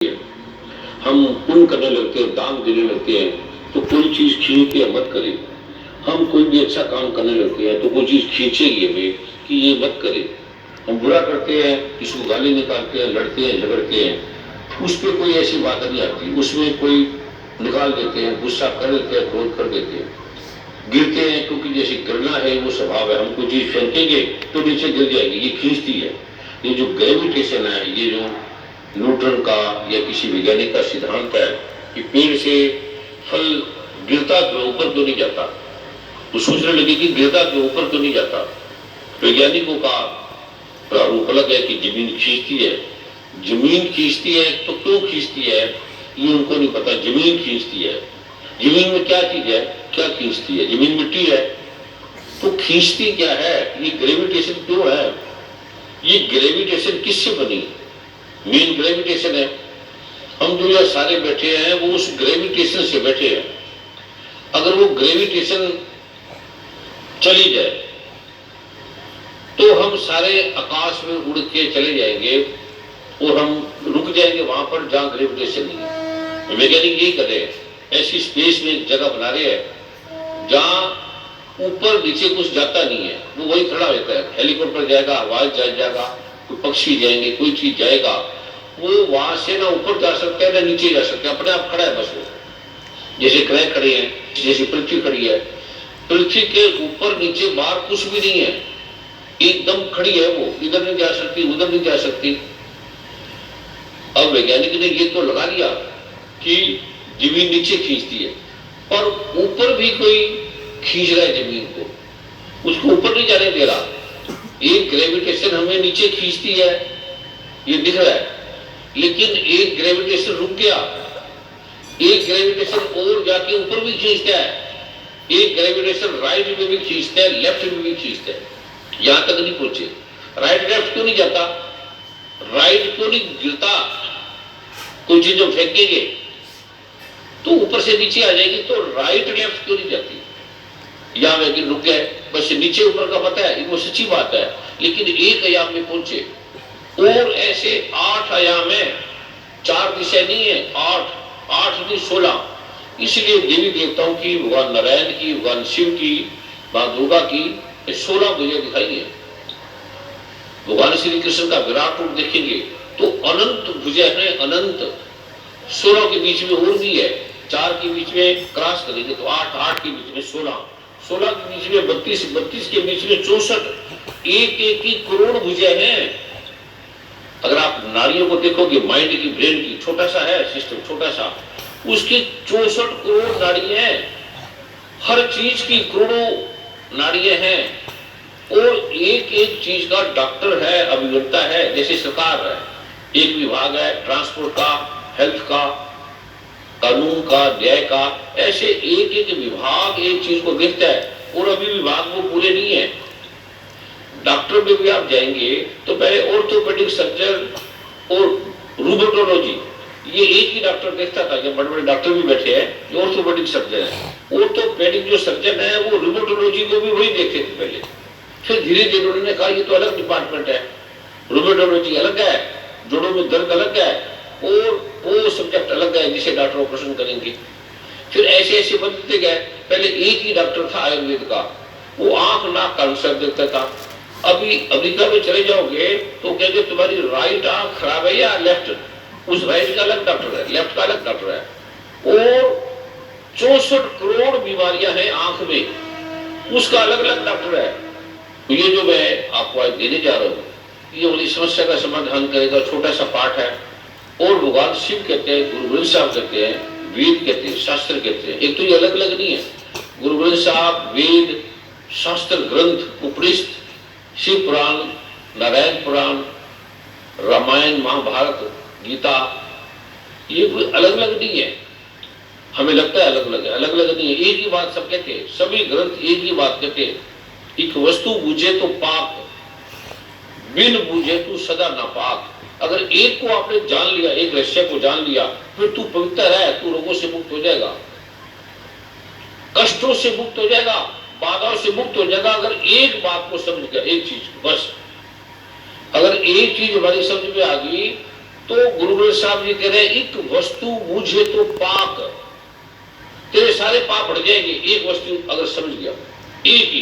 हम पुण्य करने लगते हैं, दान देने लगते हैं, तो कोई चीज खींच के मत करें। हम कोई भी अच्छा काम करने लगते हैं तो कोई चीज खींचेगी हमें कि ये मत करें। हम बुरा करते हैं, किसी को गाली निकालते हैं, लड़ते हैं, झगड़ते हैं, उस पर कोई ऐसी बात नहीं आती, उसमें कोई निकाल देते हैं, गुस्सा कर देते हैं, क्रोध कर देते हैं, गिरते हैं, क्योंकि जैसे गिरना है वो स्वभाव है। हम कोई चीज फेंकेंगे तो नीचे गिर जाएगी, ये खींचती है। ये जो ग्रेविटेशन है, ये जो न्यूटन का या किसी वैज्ञानिक का सिद्धांत है कि पेड़ से फल गिरता तो ऊपर क्यों नहीं जाता, तो सोचने लगे कि गिरता तो ऊपर क्यों नहीं जाता। वैज्ञानिकों का प्रारूप अलग है कि जमीन खींचती है। जमीन खींचती है तो क्यों खींचती है ये उनको नहीं पता। जमीन खींचती है। जमीन में क्या चीज है, क्या खींचती है? जमीन मिट्टी है, तो खींचती क्या है? ये ग्रेविटेशन क्यों है? ये ग्रेविटेशन किससे बनी? मेन ग्रेविटेशन है। हम जो यह सारे बैठे हैं वो उस ग्रेविटेशन से बैठे हैं। अगर वो ग्रेविटेशन चली जाए तो हम सारे आकाश में उड़ के चले जाएंगे और हम रुक जाएंगे वहां पर जहां ग्रेविटेशन नहीं है। वैज्ञानिक यही कर रहे हैं, ऐसी स्पेस में जगह बना रहे हैं जहां ऊपर नीचे कुछ जाता नहीं है, वो वही खड़ा रहता है। हेलीकॉप्टर जाएगा, हवाई जहाज जाएगा, कोई पक्षी जाएंगे, कोई चीज जाएगा, वो वहां से ना ऊपर जा सकता है ना नीचे जा सकता है, अपने आप खड़ा है बस। वो जैसे ग्रह खड़े हैं, जैसे पृथ्वी खड़ी है, पृथ्वी के ऊपर नीचे बाहर कुछ भी नहीं है, एकदम खड़ी है। वो इधर नहीं जा सकती, उधर नहीं जा सकती। अब वैज्ञानिक ने ये तो लगा लिया कि जमीन नीचे खींचती है, पर ऊपर भी कोई खींच रहा है जमीन को, उसको ऊपर नहीं जाने दे रहा। एक ग्रेविटेशन हमें नीचे खींचती है, ये दिख रहा है, लेकिन एक ग्रेविटेशन रुक गया। एक ग्रेविटेशन और जाके ऊपर भी खींचता है, एक ग्रेविटेशन राइट में भी खींचता है, लेफ्ट में भी खींचता है, यहां तक नहीं पहुंचे। राइट लेफ्ट क्यों नहीं जाता? राइट क्यों नहीं गिरता? कोई चीज जो फेंकेंगे तो ऊपर से नीचे आ जाएगी, तो राइट लेफ्ट क्यों नहीं जाती? यहां में रुक गए, बस नीचे ऊपर का पता है, वो सच्ची बात है, लेकिन एक आयाम में पहुंचे। और ऐसे 8 आयाम है, 4 दिशा नहीं है, 8 नहीं 16। इसलिए देवी देवताओं की, भगवान नारायण की, भगवान शिव की, मां दुर्गा की 16 भुजें दिखाई है। भगवान श्री कृष्ण का विराट रूप देखेंगे तो अनंत भुजें हैं, अनंत। 16 के बीच में और भी है, 4 के बीच में क्रॉस करेंगे तो 8 के बीच में 16 के बीच में 32 के बीच में 64, एक की करोड़ भुजें हैं। अगर आप नाड़ियों को देखोगे, माइंड की, ब्रेन की, छोटा सा है सिस्टम, छोटा सा, उसकी 64 करोड़ नाड़ियां हैं। हर चीज की करोड़ों नाड़ियां हैं, और एक चीज का डॉक्टर है, अभियंता है। जैसे सरकार है, एक विभाग है ट्रांसपोर्ट का, हेल्थ का, कानून का, न्याय का, ऐसे एक विभाग एक चीज को देखता है, और अभी विभाग वो पूरे नहीं है। डॉक्टर में भी आप जाएंगे तो पहले ऑर्थोपेडिक सर्जन और रूमेटोलॉजी, ये एक ही डॉक्टर देखता था। जब बड़े बड़े डॉक्टर भी बैठे हैं, जो ऑर्थोपेडिक सर्जन है, ऑर्थोपेडिक जो सर्जन है वो रूमेटोलॉजी को भी वही देखते थे पहले। फिर धीरे धीरे उन्होंने कहा ये तो अलग डिपार्टमेंट है, रूमेटोलॉजी अलग है, जोड़ों में दर्द अलग है, और वो सब्जेक्ट अलग है जिसे डॉक्टर ऑपरेशन करेंगे। फिर ऐसे ऐसे बनते गए। पहले एक ही डॉक्टर था आयुर्वेद का, वो आंख नाक का आंसर देखता था। अभी अमेरिका में चले जाओगे तो कहेंगे तुम्हारी राइट आंख खराब है या लेफ्ट, उस राइट का अलग डॉक्टर है, लेफ्ट का अलग डॉक्टर है। और 64 करोड़ बीमारियां हैं आंख में, उसका अलग अलग डॉक्टर है। तो ये जो मैं आपको आज देने जा रहा हूँ, ये वाली समस्या का समाधान करेगा, छोटा सा पाठ है। और भगवान शिव कहते हैं, गुरु ग्रंथ साहब कहते हैं, वेद कहते हैं, शास्त्र कहते हैं। एक तो ये अलग अलग नहीं है, गुरु ग्रंथ साहब, वेद, शास्त्र ग्रंथ, उपनिषद, शिव पुराण, नारायण पुराण, रामायण, महाभारत, गीता, ये कोई अलग अलग नहीं है। हमें लगता है अलग अलग है, अलग अलग नहीं है, एक ही बात सब कहते हैं। सभी ग्रंथ एक ही बात कहते हैं, एक वस्तु बूझे तो पाक, बिन बूझे तो सदा नापाक। अगर एक को आपने जान लिया, एक रहस्य को जान लिया, फिर तू पवित्र है, तू रोगों से मुक्त हो जाएगा, कष्टों से मुक्त हो जाएगा, बाधाओं से मुक्त हो जाएगा। अगर एक बात को समझ गया, एक चीज बस, अगर एक चीज हमारी समझ में आ गई तो गुरु ग्रंथ साहब जी कह रहे हैं, एक वस्तु मुझे तो पाक, तेरे सारे पाप हट जाएंगे एक वस्तु अगर समझ गया, एक ही।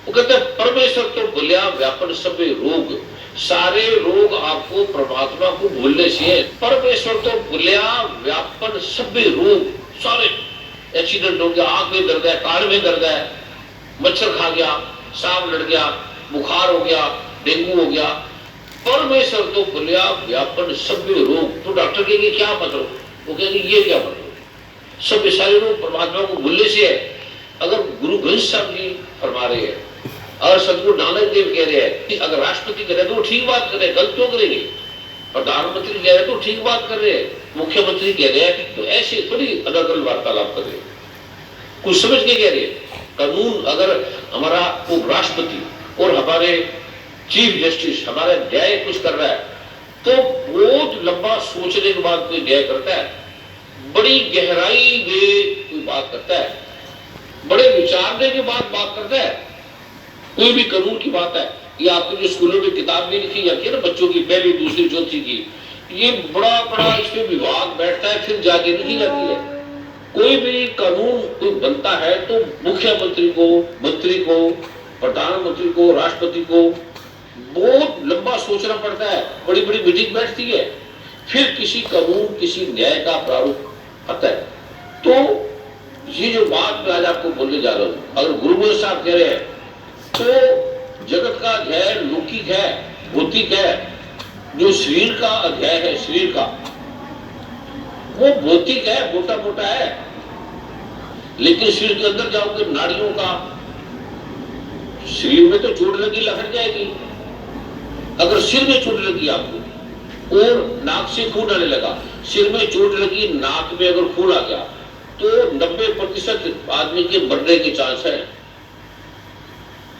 वो कहते हैं परमेश्वर तो भूलिया व्यापन सभे रोग, सारे रोग आपको परमात्मा को भूलने से है। परमेश्वर तो भूलिया व्यापन सभे रोग, सारे एक्सीडेंट हो गया, आंख में दर्द है, कान में दर्द है, मच्छर खा गया, सांप लड़ गया, बुखार हो गया, डेंगू हो गया, परमेश्वर तो भूलिया व्यापन सभे रोग। तो डॉक्टर कहेंगे क्या मतलब, वो कहेंगे ये क्या मतलब, सब सारे रोग परमात्मा को भूलने से है। अगर गुरु ग्रंथ साहब जी फरमा रहे हैं और सदगुरु नानक देव कह रहे हैं कि अगर राष्ट्रपति कह रहे हैं तो ठीक बात कर रहे हैं, गलत क्यों करेंगे, प्रधानमंत्री कह रहे हैं तो ठीक बात कर रहे हैं, मुख्यमंत्री कह रहे हैं तो ऐसे थोड़ी अलग अलग वार्तालाप कर रहे हैं, कुछ समझ के कह रहे हैं। कानून अगर हमारा उपराष्ट्रपति और हमारे चीफ जस्टिस हमारा न्याय कुछ कर रहा है तो बहुत लंबा सोचने के बाद कोई न्याय करता है, बड़ी गहराई में कोई बात करता है, बड़े विचारने के बाद बात करता है। कोई भी कानून की बात है, ये आपके जो स्कूलों में किताब में लिखी जाती है ना बच्चों की पहली दूसरी चौथी की, ये बड़ा बड़ा इसमें विभाग बैठता है फिर जाके लिखी जाती है। कोई भी कानून कोई बनता है तो मुख्यमंत्री को, मंत्री को, प्रधानमंत्री को, राष्ट्रपति को बहुत लंबा सोचना पड़ता है, बड़ी बड़ी मीटिंग बैठती है, फिर किसी कानून किसी न्याय का प्रारूप आता है। तो ये जो बात मैं आज आपको बोलने जा रहा हूं, अगर गुरु ग्रंथ साहब कह रहे हैं तो जगत का अध्याय लौकिक है, भौतिक है, जो शरीर का अध्याय है शरीर का वो भौतिक है, मोटा मोटा है, लेकिन शरीर के अंदर जाओगे नाड़ियों का, शरीर में तो चोट लगी लहर जाएगी। अगर सिर में चोट लगी आपको और नाक से खून आने लगा, सिर में चोट लगी नाक में अगर खून आ गया तो 90% आदमी के मरने के चांस है।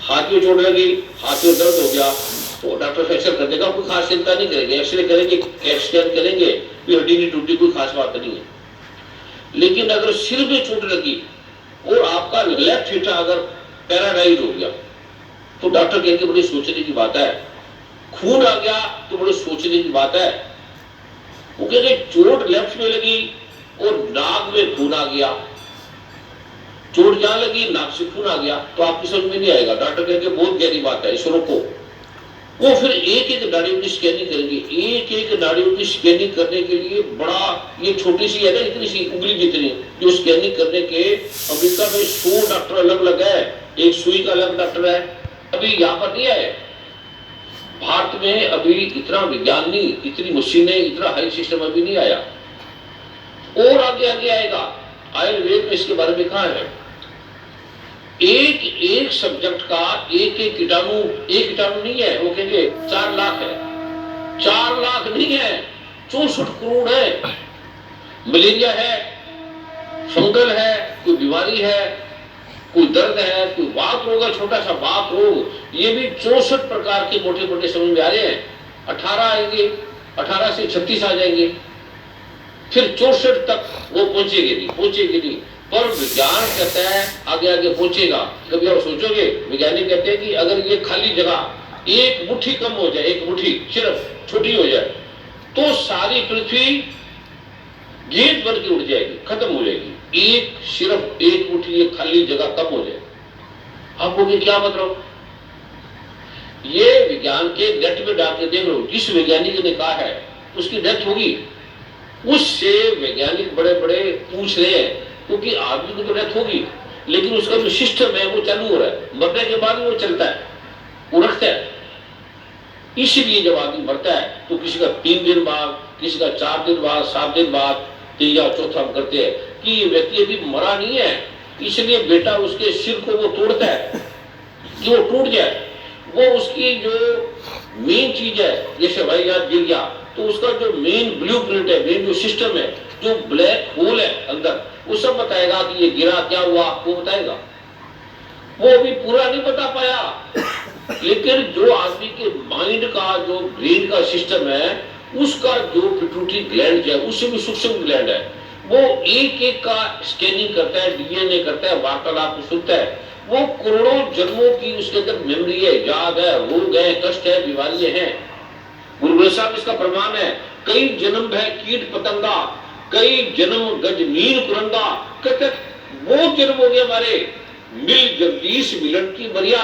हाथ में चोट लगी, हाथ में दर्द हो गया तो डॉक्टर फ्रैक्चर कर देगा, कोई खास चिंता नहीं करेंगे, एक्सरे करेंगे, कैट स्कैन करेंगे, हड्डी नहीं टूटी, कोई खास बात नहीं है। लेकिन अगर सिर में चोट लगी और आपका लेफ्ट हिस्सा अगर पैरालाइज हो गया तो डॉक्टर कहेंगे बड़ी सोचने की बात है। खून आ गया तो बड़ी सोचने की बात है। वो कहेंगे चोट लेफ्ट में लगी और नाक में खून आ गया, चोट जहां लगी नाक से खून आ गया तो आपकी समझ में नहीं आएगा, डॉक्टर कहेंगे बहुत गहरी बात है, इसको रोको। वो फिर एक एक नाड़ियों की स्कैनिंग करेंगे, एक एक नाड़ियों की स्कैनिंग करने के लिए बड़ा, ये छोटी सी है ना, इतनी सी उंगली जितनी, जो स्कैनिंग करने के अमेरिका में 100 डॉक्टर अलग अलग है, एक सुई का अलग डॉक्टर है, अभी यहाँ पर नहीं आए। भारत में अभी इतना विज्ञान नहीं, इतनी मशीनें, इतना हाई सिस्टम अभी नहीं आया, और आगे आगे आएगा। आयुर्वेद में इसके बारे में कहा है, एक एक सब्जेक्ट का एक एक कीटाणु, एक कीटाणु नहीं है, वो कहेंगे 4 लाख है, 4 लाख नहीं है, 64 करोड़ है। मलेरिया है, फंगल है, कोई बीमारी है, कोई दर्द है, कोई वात रोग है, छोटा सा वात रोग, ये भी 64 प्रकार के मोटे मोटे समझ में आ रहे हैं। 18 आएंगे, 18 से 36 आ जाएंगे, फिर 64 तक वो पहुंचेगी नहीं, पर विज्ञान कहता है आगे आगे पहुंचेगा। कभी आप सोचोगे, वैज्ञानिक कहते हैं कि अगर ये खाली जगह एक मुट्ठी कम हो जाए, एक मुट्ठी सिर्फ छोटी हो जाए तो सारी पृथ्वी गेंद बन के उड़ जाएगी, खत्म हो जाएगी। एक सिर्फ एक मुट्ठी एक खाली जगह कम हो जाए, आप बोले क्या मतलब? ये विज्ञान के नेट में डाल के देख लो, जिस वैज्ञानिक ने कहा है उसकी डेथ होगी, उससे वैज्ञानिक बड़े बड़े पूछ रहे हैं, क्योंकि आदमी को तो डेथ होगी लेकिन उसका जो सिस्टम है वो चालू हो रहा है, मरने के बाद वो चलता है, वो रखता है। इसलिए जब आदमी मरता है तो किसी का 3 दिन बाद, किसी का 4 दिन बाद, 7 दिन बाद, तीसरा चौथा हम करते हैं कि ये व्यक्ति अभी मरा नहीं है, इसलिए बेटा उसके सिर को वो तोड़ता है कि वो टूट जाए। वो उसकी जो मेन चीज है, जैसे हवाई जहाज गिर गया तो उसका जो मेन ब्लूप्रिंट है, मेन जो सिस्टम है, जो ब्लैक होल है अंदर, वो सब बताएगा कि ये गिरा क्या हुआ, वो बताएगा। वो अभी पूरा नहीं बता पाया, लेकिन जो आदमी के माइंड का जो ब्रेन का सिस्टम है, उसका जो पिट्यूटरी ग्लैंड है, उससे भी सूक्ष्म ग्लैंड है, वो एक एक का स्कैनिंग करता है, डीएनए करता है, वार्तालाप को सुनता है। वो करोड़ों जन्मों की उसके अंदर मेमोरी है, याद है, रोग है, कष्ट है, बीमारियां हैं, गुरु ग्रंथ साहब इसका प्रमाण है। कई जन्म है कीट पतंगा, कई जन्म गज नील कुरंगा, कहते बहुत जन्म हो गया हमारे, मिल जगदीश मिलन की मरिया,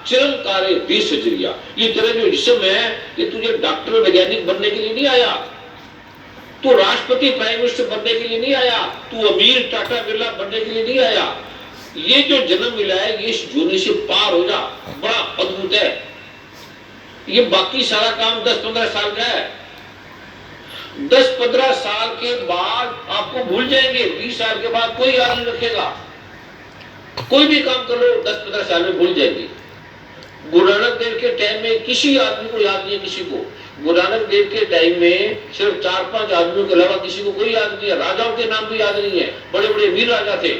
चिरंकारे देश जरिया। ये तेरा जो जिस्म है ये तुझे डॉक्टर वैज्ञानिक बनने के लिए नहीं आया, तू राष्ट्रपति प्राइम मिनिस्टर बनने के लिए नहीं आया, तू अमीर टाटा बिरला बनने के लिए नहीं आया। ये जो जन्म मिला है ये इस जूनी से पार हो जा, बड़ा अद्भुत है। ये बाकी सारा काम 10-15 साल का है। 10-15 साल के बाद आपको भूल जाएंगे, 20 साल के बाद कोई याद नहीं रखेगा। कोई भी काम कर लो 10-15 साल में भूल जाएंगे। गुरु नानक देव के टाइम में किसी आदमी को याद नहीं है, किसी को। गुरु नानक देव के टाइम में सिर्फ 4-5 आदमियों के अलावा किसी को कोई याद नहीं है। राजाओं के नाम भी याद नहीं है, बड़े बड़े वीर राजा थे।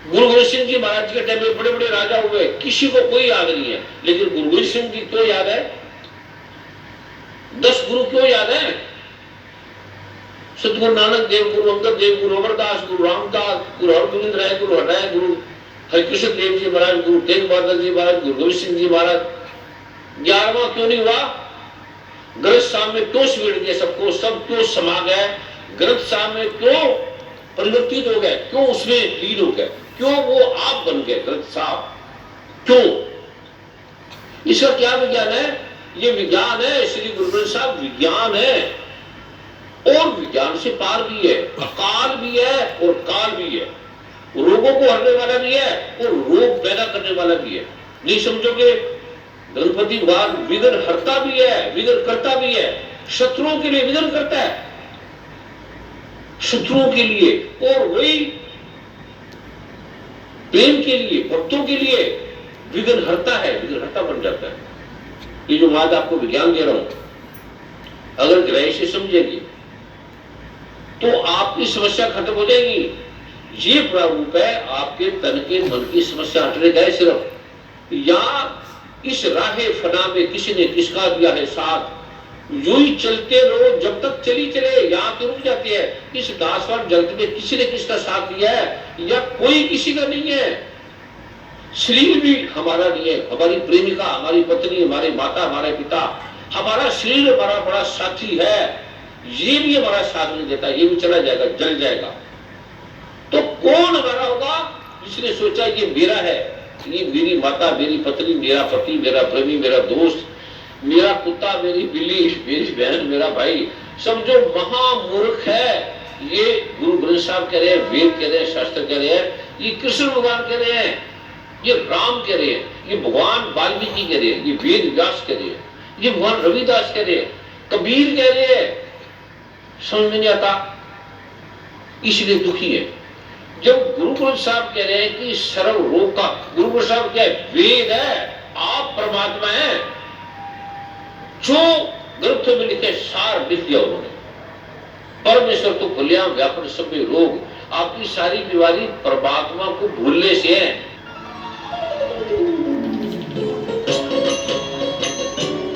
गुरु गोविंद सिंह जी महाराज के टाइम में बड़े बड़े राजा हुए, किसी को कोई याद नहीं है। लेकिन गुरु गोविंद सिंह जी क्यों याद है? 10 गुरु क्यों याद है? सतगुरु नानक देव, गुरु अंगद देव, गुरु अमरदास, गुरु रामदास, गुरु हरगोविंद राय, गुरु हरराय, गुरु हरिकृष्ण देव जी महाराज, गुरु तेग बहादुर जी महाराज, गुरु गोविंद सिंह जी महाराज। 11वां क्यों नहीं हुआ? ग्रंथ साहब में क्यों समेट दिया सबको, सब क्यों समा गए? ग्रंथ साहब में क्यों परिवर्तित हो गए, क्यों उसमें लीन हो गए, क्यों वो आप बन गए ग्रंथ साहब, क्यों? इसका क्या विज्ञान है? ये विज्ञान है, श्री गुरु ग्रंथ साहब विज्ञान है और विज्ञान से पार भी है, अकाल भी है और काल भी है, रोगों को हरने वाला भी है और रोग पैदा करने वाला भी है। नहीं समझोगे? गणपति भगवान विघ्न हरता भी है, विघ्न करता भी है, शत्रुओं के लिए विघ्न करता है, शत्रुओं के लिए, और वही प्रेम के लिए, भक्तों के लिए विघ्न हरता है, विघ्न हरता बन जाता है। ये जो बात आपको विज्ञान दे रहा हूं, अगर गहराई से समझेगी तो आपकी समस्या खत्म हो जाएगी। ये प्रारूप है आपके तन के मन की समस्या हटने का है सिर्फ। या इस राहे फना में किसी ने किसका दिया है साथ, यूं ही चलते रहो जब तक चली चले, यहाँ तो रुक जाती है। इस दासवान जगत में किसी ने किसका साथ दिया है या कोई किसी का नहीं है। शरीर भी हमारा नहीं है, हमारी प्रेमिका, हमारी पत्नी, हमारे माता, हमारे पिता, हमारा शरीर हमारा बड़ा साथी है, ये भी हमारा साथ नहीं देता, ये भी चला जाएगा, जल जाएगा। तो कौन हमारा होगा? जिसने सोचा ये मेरा है, ये मेरी माता, मेरी पत्नी, मेरा पति, मेरा प्रेमी, मेरा दोस्त, मेरा कुत्ता, मेरी बिल्ली, मेरी बहन, मेरा भाई, सब जो महामूर्ख है, ये गुरु ग्रंथ साहब कह रहे हैं, वेद कह रहे हैं, शास्त्र कह रहे हैं, ये कृष्ण भगवान कह रहे हैं, ये राम कह रहे हैं, ये भगवान वाल्मीकि कह रहे हैं, ये वेद व्यास कह रहे हैं, ये भगवान रविदास कह रहे हैं, कबीर कह रहे हैं। समझ में नहीं आता, इसलिए दुखी है। जब गुरु ग्रंथ साहब कह रहे हैं कि सर्व रोग का, गुरु ग्रंथ साहब क्या है? वेद है, आप परमात्मा है। जो ग्रंथों में लिखे सार लिख दिया उन्होंने। परमेश्वर तो भूलिया व्यापन सभी रोग, आपकी सारी बीमारी परमात्मा को भूलने से है।